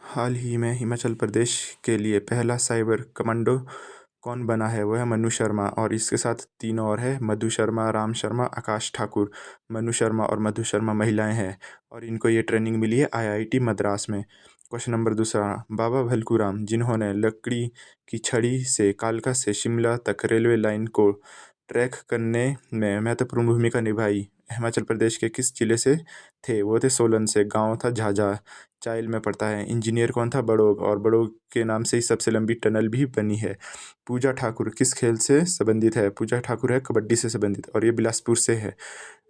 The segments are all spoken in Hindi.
हाल ही में हिमाचल प्रदेश के लिए पहला साइबर कमांडो कौन बना है? वह है मनु शर्मा। और इसके साथ तीन और है, मधु शर्मा, राम शर्मा, आकाश ठाकुर। मनु शर्मा और मधु शर्मा महिलाएं हैं और इनको ये ट्रेनिंग मिली है आईआईटी मद्रास में। क्वेश्चन नंबर दूसरा, बाबा भलकूराम जिन्होंने लकड़ी की छड़ी से कालका से शिमला तक रेलवे लाइन को ट्रैक करने में महत्वपूर्ण भूमिका निभाई, हिमाचल प्रदेश के किस जिले से थे? वो थे सोलन से। गांव था झाझा, चाइल में पड़ता है। इंजीनियर कौन था? बड़ोग। और बड़ोग के नाम से ही सबसे लंबी टनल भी बनी है। पूजा ठाकुर किस खेल से संबंधित है? पूजा ठाकुर है कबड्डी से संबंधित और ये बिलासपुर से है।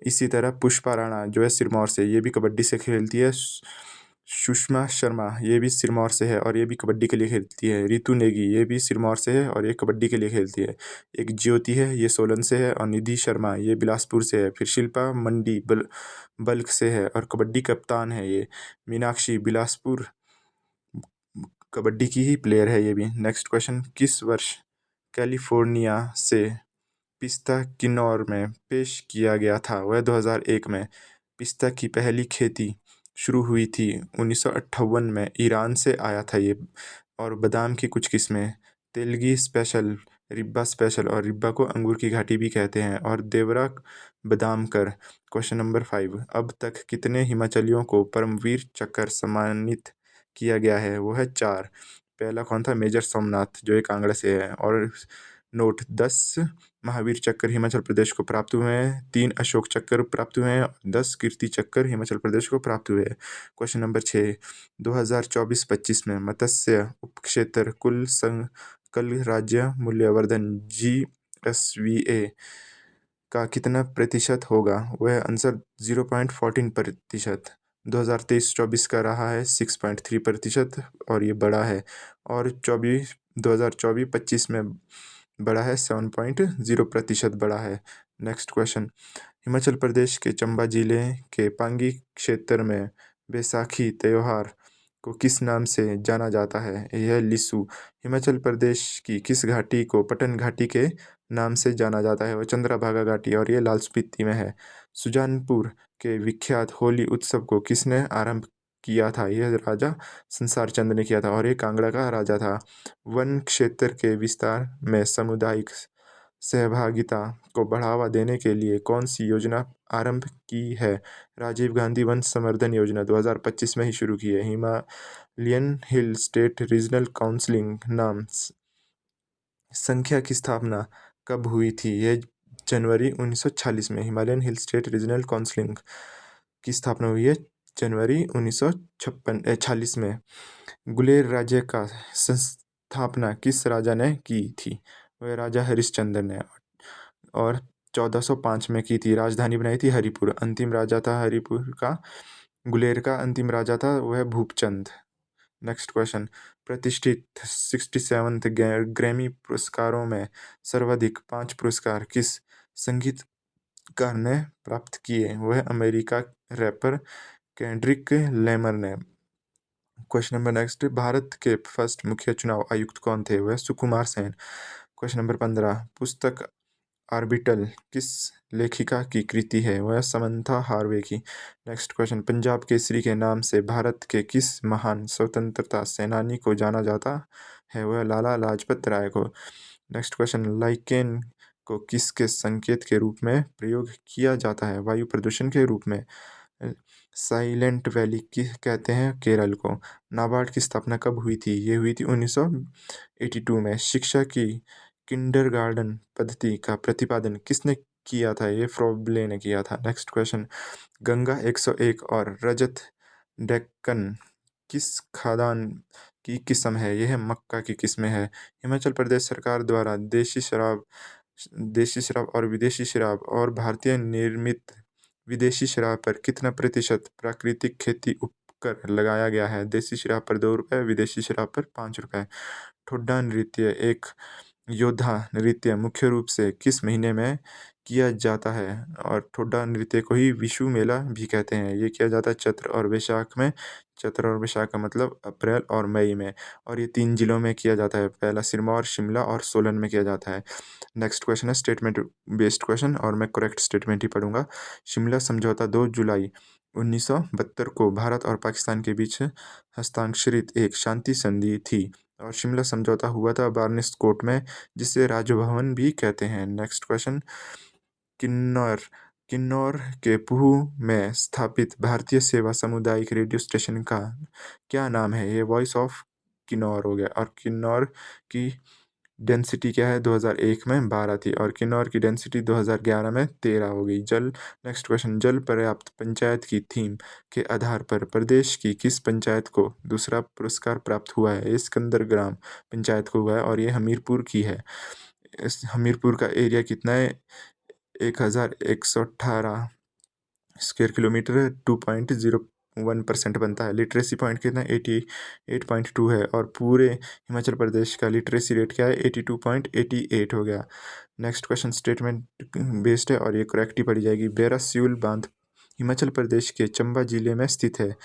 इसी तरह पुष्पा राणा जो है सिरमौर से, ये भी कबड्डी से खेलती है। सुषमा शर्मा ये भी सिरमौर से है और ये भी कबड्डी के लिए खेलती है। रितु नेगी ये भी सिरमौर से है और ये कबड्डी के लिए खेलती है। एक ज्योति है ये सोलन से है और निधि शर्मा ये बिलासपुर से है। फिर शिल्पा मंडी बल्क से है और कबड्डी कप्तान है ये। मीनाक्षी बिलासपुर कबड्डी की ही प्लेयर है ये भी। नेक्स्ट क्वेश्चन, किस वर्ष कैलिफोर्निया से पिस्ता किन्नौर में पेश किया गया था? वह 2001 में। पिस्ता की पहली खेती शुरू हुई थी 1958 में, ईरान से आया था ये। और बादाम की कुछ किस्में, तेलगी स्पेशल, रिब्बा स्पेशल और रिब्बा को अंगूर की घाटी भी कहते हैं। और देवरा बादाम कर। क्वेश्चन नंबर 5, अब तक कितने हिमाचलियों को परमवीर चक्र सम्मानित किया गया है? वो है 4। पहला कौन था? मेजर सोमनाथ जो एक कांगड़ा से है। और नोट, 10 महावीर चक्र हिमाचल प्रदेश को प्राप्त हुए हैं, 3 अशोक चक्र प्राप्त हुए हैं, 10 कीर्ति चक्र हिमाचल प्रदेश को प्राप्त हुए हैं। क्वेश्चन नंबर 6, 2024-25 में मत्स्य उपक्षेत्र कुल संकल राज्य मूल्यवर्धन GSVA का कितना प्रतिशत होगा? वह आंसर 0.14%। 2023-24 का रहा है 6.3% और ये बड़ा है। और 2024-25 में बड़ा है 7.0% बड़ा है। नेक्स्ट क्वेश्चन, हिमाचल प्रदेश के चंबा जिले के पांगी क्षेत्र में बैसाखी त्योहार को किस नाम से जाना जाता है? यह लिसु। हिमाचल प्रदेश की किस घाटी को पटन घाटी के नाम से जाना जाता है? वह चंद्रभागा घाटी और ये लाल स्पीति में है। सुजानपुर के विख्यात होली उत्सव को किसने आरंभ किया था? यह राजा संसार चंद ने किया था और ये कांगड़ा का राजा था। वन क्षेत्र के विस्तार में सामुदायिक सहभागिता को बढ़ावा देने के लिए कौन सी योजना आरंभ की है? राजीव गांधी वन संवर्धन योजना 2025 में ही शुरू की है। Himalayan hill state regional counselling नाम संख्या की स्थापना कब हुई थी? यह जनवरी 1946 में। Himalayan hill state regional counselling की स्थापना हुई है जनवरी 1946 में। गुलेर राज्य का संस्थापना किस राजा ने की थी? वह राजा हरिश्चंद्र ने। और 1405 में की थी। राजधानी बनाई थी हरिपुर। अंतिम राजा था हरिपुर का, गुलेर का अंतिम राजा था वह भूपचंद। नेक्स्ट क्वेश्चन, प्रतिष्ठित 67th ग्रैमी पुरस्कारों में सर्वाधिक 5 पुरस्कार किस संगीतकार ने प्राप्त किए? वह अमेरिका रैपर केंड्रिक लैमर ने। क्वेश्चन नंबर नेक्स्ट, भारत के फर्स्ट मुख्य चुनाव आयुक्त कौन थे? वह सुकुमार सेन। क्वेश्चन नंबर 15, पुस्तक ऑर्बिटल किस लेखिका की कृति है? वह समंथा हार्वे की। नेक्स्ट क्वेश्चन, पंजाब केसरी के नाम से भारत के किस महान स्वतंत्रता सेनानी को जाना जाता है? वह लाला लाजपत राय को। नेक्स्ट क्वेश्चन, लाइकेन को किसके संकेत के रूप में प्रयोग किया जाता है? वायु प्रदूषण के रूप में। साइलेंट वैली की कहते हैं केरल को। नाबार्ड की स्थापना कब हुई थी? ये हुई थी 1982 में। शिक्षा की किंडरगार्टन पद्धति का प्रतिपादन किसने किया था? ये फ्रोबले ने किया था। नेक्स्ट क्वेश्चन, गंगा 101 और रजत डेक्कन किस खाद्यान्न की किस्म है? यह मक्का की किस्में है। हिमाचल प्रदेश सरकार द्वारा देशी शराब और विदेशी शराब और भारतीय निर्मित विदेशी शराब पर कितना प्रतिशत प्राकृतिक खेती उपकर लगाया गया है? देशी शराब पर 2 रुपये, विदेशी शराब पर 5 रुपये। ठोडा नृत्य एक योद्धा नृत्य मुख्य रूप से किस महीने में किया जाता है? और ठोडा नृत्य को ही विशु मेला भी कहते हैं। ये किया जाता है चैत्र और वैशाख में। चैत्र और वैशाख का मतलब अप्रैल और मई में। और ये 3 जिलों में किया जाता है, पहला सिरमौर, शिमला और सोलन में किया जाता है। नेक्स्ट क्वेश्चन है स्टेटमेंट बेस्ड क्वेश्चन और मैं करेक्ट स्टेटमेंट ही पढ़ूंगा। शिमला समझौता 2 जुलाई 1972 को भारत और पाकिस्तान के बीच हस्ताक्षरित एक शांति संधि थी और शिमला समझौता हुआ था बार्निस कोर्ट में, जिसे राजभवन भी कहते हैं। नेक्स्ट क्वेश्चन, किन्नौर किन्नौर के पूह में स्थापित भारतीय सेवा सामुदायिक रेडियो स्टेशन का क्या नाम है? ये वॉइस ऑफ किन्नौर हो गया। और किन्नौर की डेंसिटी क्या है? 2001 में 12 थी और किन्नौर की डेंसिटी 2011 में 13 हो गई। नेक्स्ट क्वेश्चन, जल पर्याप्त पंचायत की थीम के आधार पर प्रदेश की किस पंचायत को दूसरा पुरस्कार प्राप्त हुआ है? ये सिकंदर ग्राम पंचायत को हुआ है और ये हमीरपुर की है। इस हमीरपुर का एरिया कितना है? 1118 स्क्वायर किलोमीटर, 2.01% बनता है। लिटरेसी पॉइंट कितना है? 88.2 है और पूरे हिमाचल प्रदेश का लिटरेसी रेट क्या है? 82.88 हो गया। नेक्स्ट क्वेश्चन स्टेटमेंट बेस्ड है और ये करेक्ट ही पड़ी जाएगी। बैरासियूल बांध हिमाचल प्रदेश के चंबा जिले में स्थित है।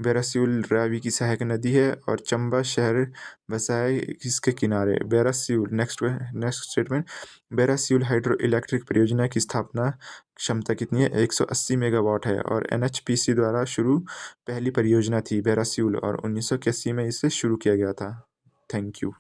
बैरासियूल रावी की सहायक नदी है और चंबा शहर बसा है इसके किनारे। बैरासियूल नेक्स्ट स्टेटमेंट, बैरासियूल हाइड्रो इलेक्ट्रिक परियोजना की स्थापना क्षमता कितनी है? 180 मेगावाट है और एनएचपीसी द्वारा शुरू पहली परियोजना थी बैरासियूल और 1981 में इसे शुरू किया गया था। Thank you.